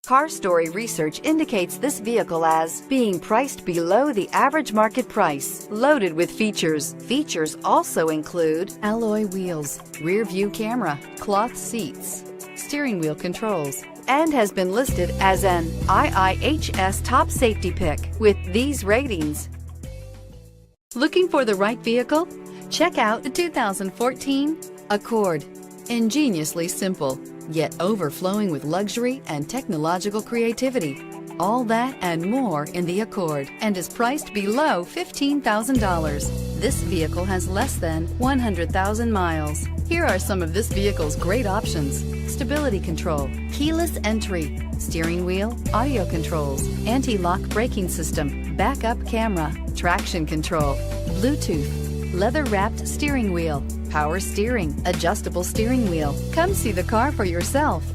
Car Story research indicates this vehicle as being priced below the average market price, loaded with features. Features also include alloy wheels, rear view camera, cloth seats, steering wheel controls, and has been listed as an IIHS top safety pick with these ratings. Looking for the right vehicle? Check out the 2014 Accord. Ingeniously simple, yet overflowing with luxury and technological creativity. All that and more in the Accord, and is priced below $15,000. This vehicle has less than 100,000 miles. Here are some of this vehicle's great options: stability control, keyless entry, steering wheel audio controls, anti-lock braking system, backup camera, traction control, Bluetooth, leather-wrapped steering wheel, power steering, adjustable steering wheel. Come see the car for yourself.